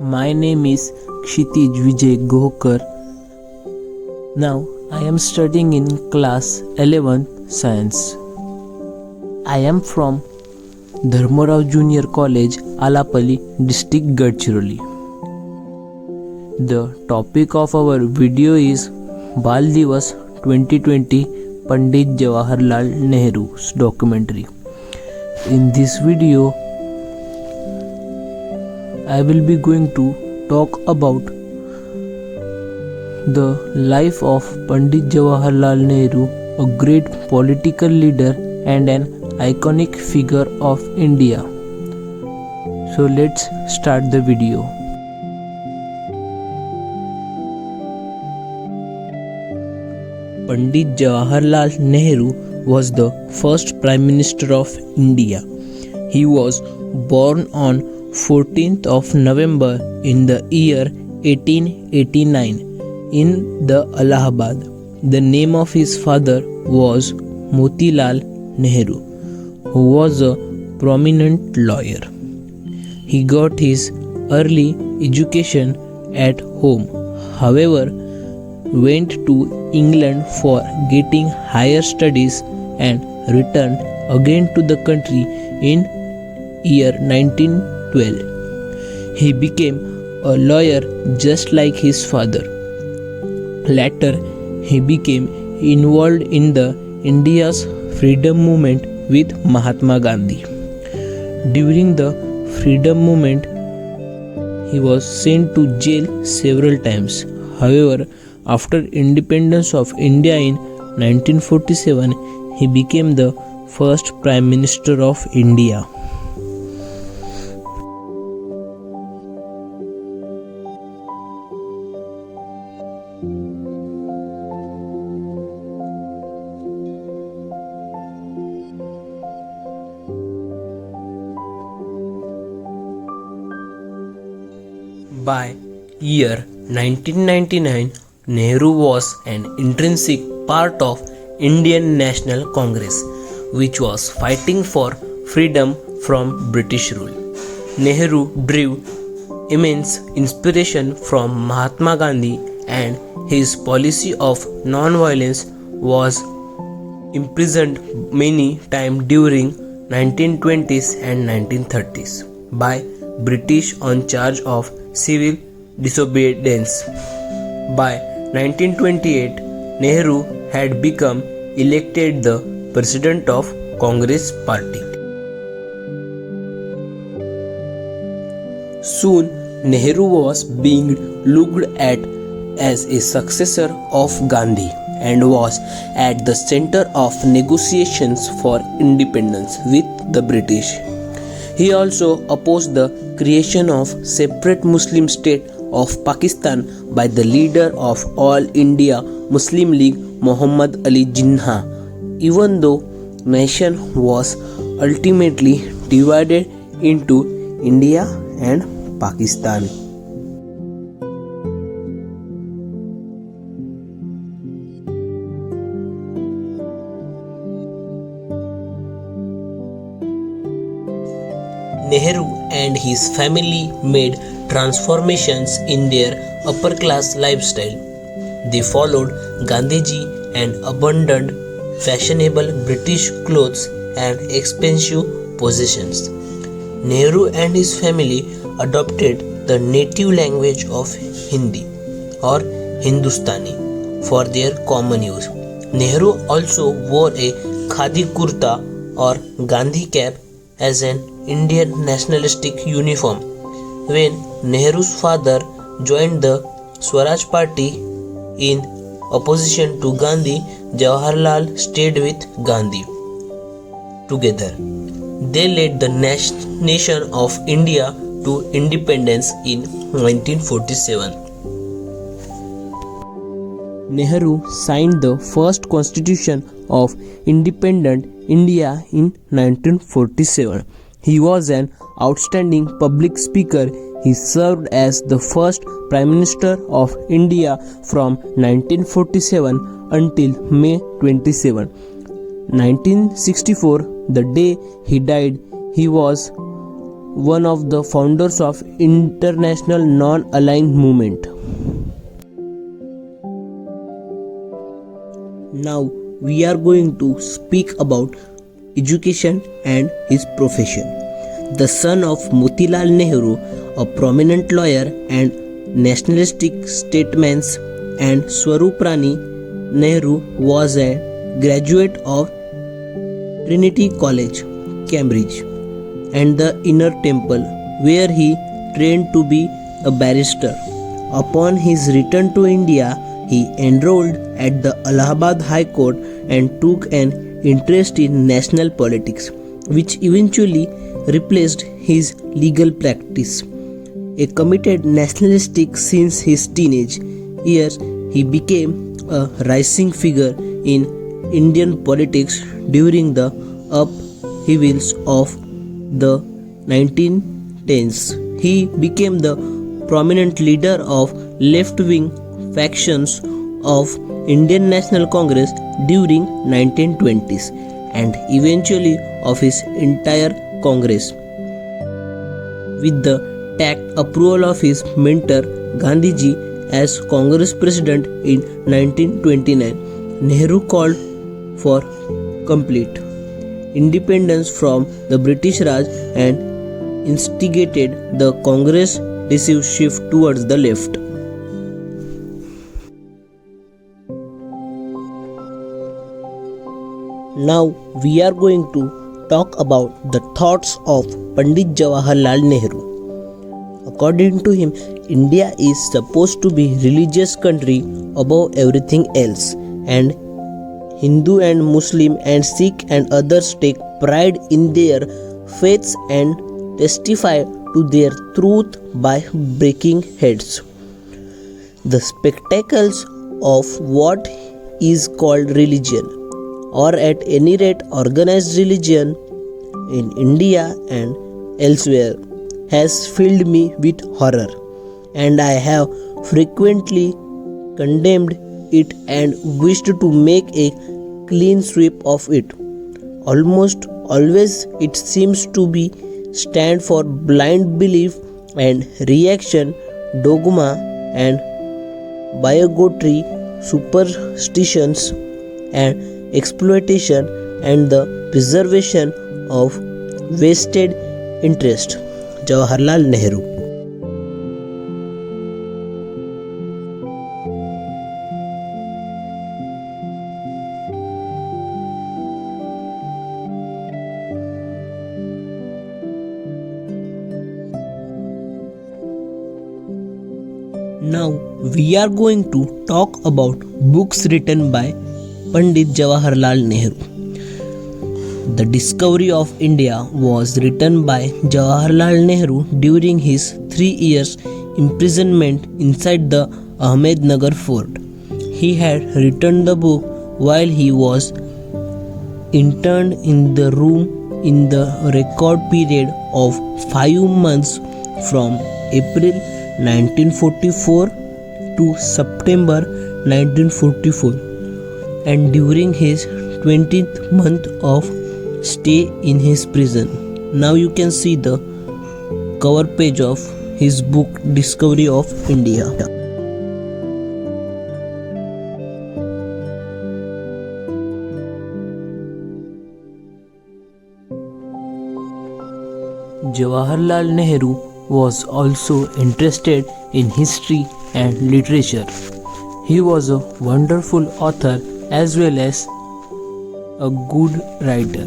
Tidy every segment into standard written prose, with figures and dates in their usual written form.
My name is Kshitij Vijay Gohkar. Now I am studying in class 11 Science. I am from Dharmarao Junior College, Alapalli, District Gadchiroli. The topic of our video is Bal Divas 2020 Pandit Jawaharlal Nehru's documentary. In this video, I will be going to talk about the life of Pandit Jawaharlal Nehru, a great political leader and an iconic figure of India. So let's start the video. Pandit Jawaharlal Nehru was the first Prime Minister of India. He was born on 14th of November in the year 1889 in the Allahabad. The name of his father was Motilal Nehru, who was a prominent lawyer. He got his early education at home, however, went to England for getting higher studies and returned again to the country in year 1912. He became a lawyer just like his father. Later, he became involved in the India's freedom movement with Mahatma Gandhi. During the freedom movement, he was sent to jail several times. However, after independence of India in 1947, he became the first Prime Minister of India. By year 1999, Nehru was an intrinsic part of Indian National Congress, which was fighting for freedom from British rule. Nehru drew immense inspiration from Mahatma Gandhi, and his policy of non-violence was imprisoned many times during 1920s and 1930s by British on charge of civil disobedience. By 1928, Nehru had become elected the president of Congress Party. Soon, Nehru was being looked at as a successor of Gandhi and was at the center of negotiations for independence with the British. He also opposed the creation of separate Muslim state of Pakistan by the leader of All India Muslim League Muhammad Ali Jinnah, even though nation was ultimately divided into India and Pakistan. Nehru and his family made transformations in their upper class lifestyle. They followed Gandhiji and abandoned fashionable British clothes and expensive possessions. Nehru and his family adopted the native language of Hindi or Hindustani for their common use. Nehru also wore a khadi kurta or Gandhi cap as an Indian nationalistic uniform. When Nehru's father joined the Swaraj Party in opposition to Gandhi, Jawaharlal stayed with Gandhi. Together, they led the nation of India to independence in 1947. Nehru signed the first constitution of independent India in 1947. He was an outstanding public speaker. He served as the first Prime Minister of India from 1947 until May 27, 1964, the day he died. He was one of the founders of International Non-Aligned Movement. Now we are going to speak about education and his profession. The son of Motilal Nehru, a prominent lawyer and nationalistic statesman, and Swarup Rani Nehru was a graduate of Trinity College, Cambridge, and the Inner Temple, where he trained to be a barrister. Upon his return to India, he enrolled at the Allahabad High Court and took an interest in national politics, which eventually replaced his legal practice. A committed nationalistic since his teenage years, he became a rising figure in Indian politics during the upheavals of the 1910s. He became the prominent leader of left-wing factions of Indian National Congress during 1920s and eventually of his entire Congress. With the tact approval of his mentor Gandhiji as Congress President in 1929, Nehru called for complete independence from the British Raj and instigated the Congress-decisive shift towards the left. Now we are going to talk about the thoughts of Pandit Jawaharlal Nehru. According to him, India is supposed to be religious country above everything else, and Hindu and Muslim and Sikh and others take pride in their faiths and testify to their truth by breaking heads. The spectacles of what is called religion, or at any rate organized religion, in India and elsewhere, has filled me with horror, and I have frequently condemned it and wished to make a clean sweep of it. Almost always it seems to be stand for blind belief and reaction, dogma and bigotry, superstitions and exploitation, and the preservation of vested interest. Jawaharlal Nehru. Now we are going to talk about books written by Pandit Jawaharlal Nehru. The Discovery of India was written by Jawaharlal Nehru during his 3 years imprisonment inside the Ahmednagar fort. He had written the book while he was interned in the room in the record period of 5 months from April 1944 to September 1944, and during his 20th month of stay in his prison. Now you can see the cover page of his book Discovery of India. Jawaharlal Nehru was also interested in history and literature. He was a wonderful author as well as a good writer.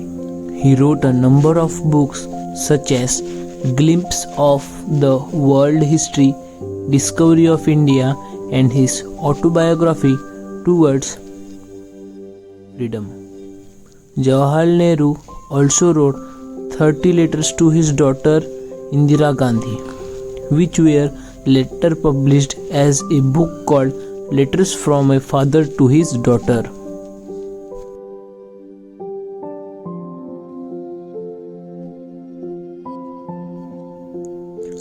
He wrote a number of books such as Glimpse of the World History, Discovery of India, and his autobiography Towards Freedom. Jawaharlal Nehru also wrote 30 letters to his daughter Indira Gandhi, which were later published as a book called Letters from a Father to His Daughter.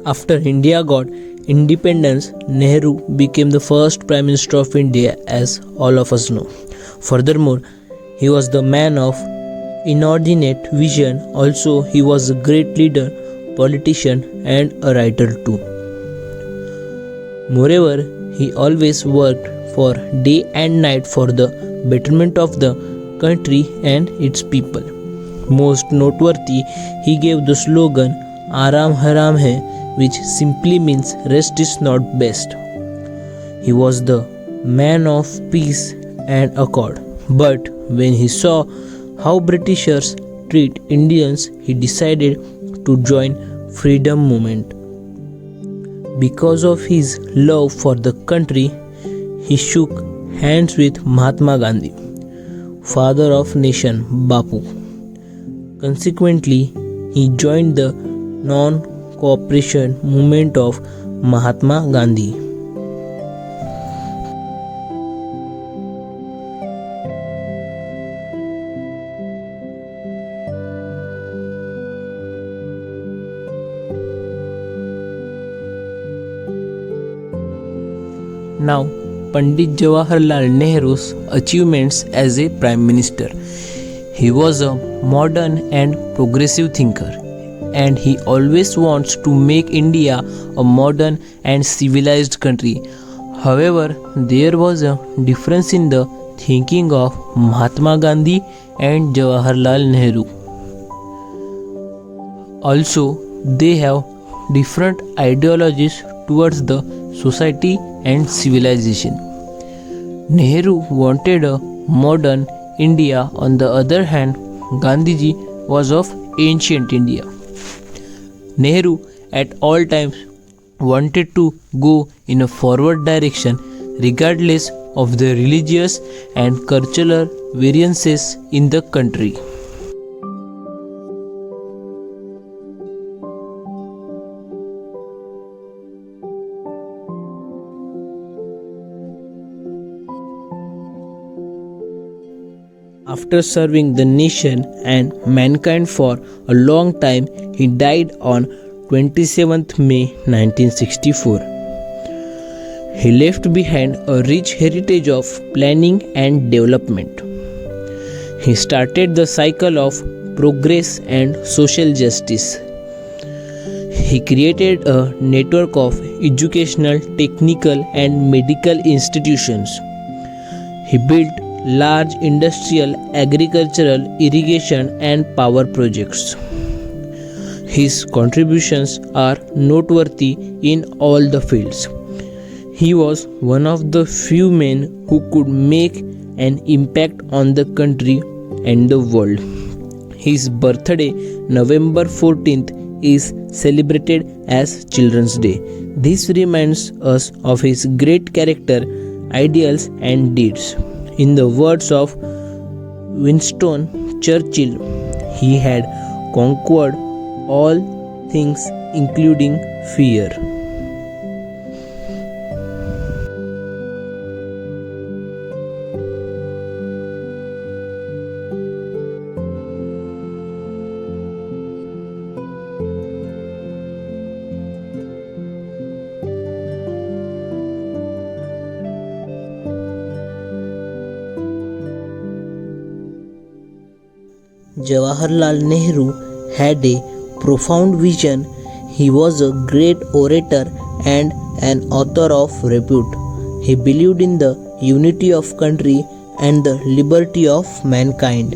After India got independence, Nehru became the first Prime Minister of India, as all of us know. Furthermore, he was the man of inordinate vision. Also, he was a great leader politician, and a writer too. Moreover, he always worked for day and night for the betterment of the country and its people. Most noteworthy, he gave the slogan Aram Haram Hai, which simply means rest is not best. He was the man of peace and accord. But when he saw how Britishers treat Indians, he decided to join freedom movement. Because of his love for the country, he shook hands with Mahatma Gandhi, father of nation Bapu. Consequently, he joined the non-cooperation movement of Mahatma Gandhi. Now, Pandit Jawaharlal Nehru's achievements as a Prime Minister. He was a modern and progressive thinker, and he always wants to make India a modern and civilized country. However, there was a difference in the thinking of Mahatma Gandhi and Jawaharlal Nehru. Also, they have different ideologies towards the society and civilization. Nehru wanted a modern India. On the other hand, Gandhiji was of ancient India. Nehru at all times wanted to go in a forward direction regardless of the religious and cultural variances in the country. After serving the nation and mankind for a long time, he died on 27th May 1964. He left behind a rich heritage of planning and development. He started the cycle of progress and social justice. He created a network of educational, technical, and medical institutions. He built large industrial, agricultural, irrigation, and power projects. His contributions are noteworthy in all the fields. He was one of the few men who could make an impact on the country and the world. His birthday, November 14th, is celebrated as Children's Day. This reminds us of his great character, ideals, and deeds. In the words of Winston Churchill, he had conquered all things including fear. Jawaharlal Nehru had a profound vision. He was a great orator and an author of repute. He believed in the unity of country and the liberty of mankind.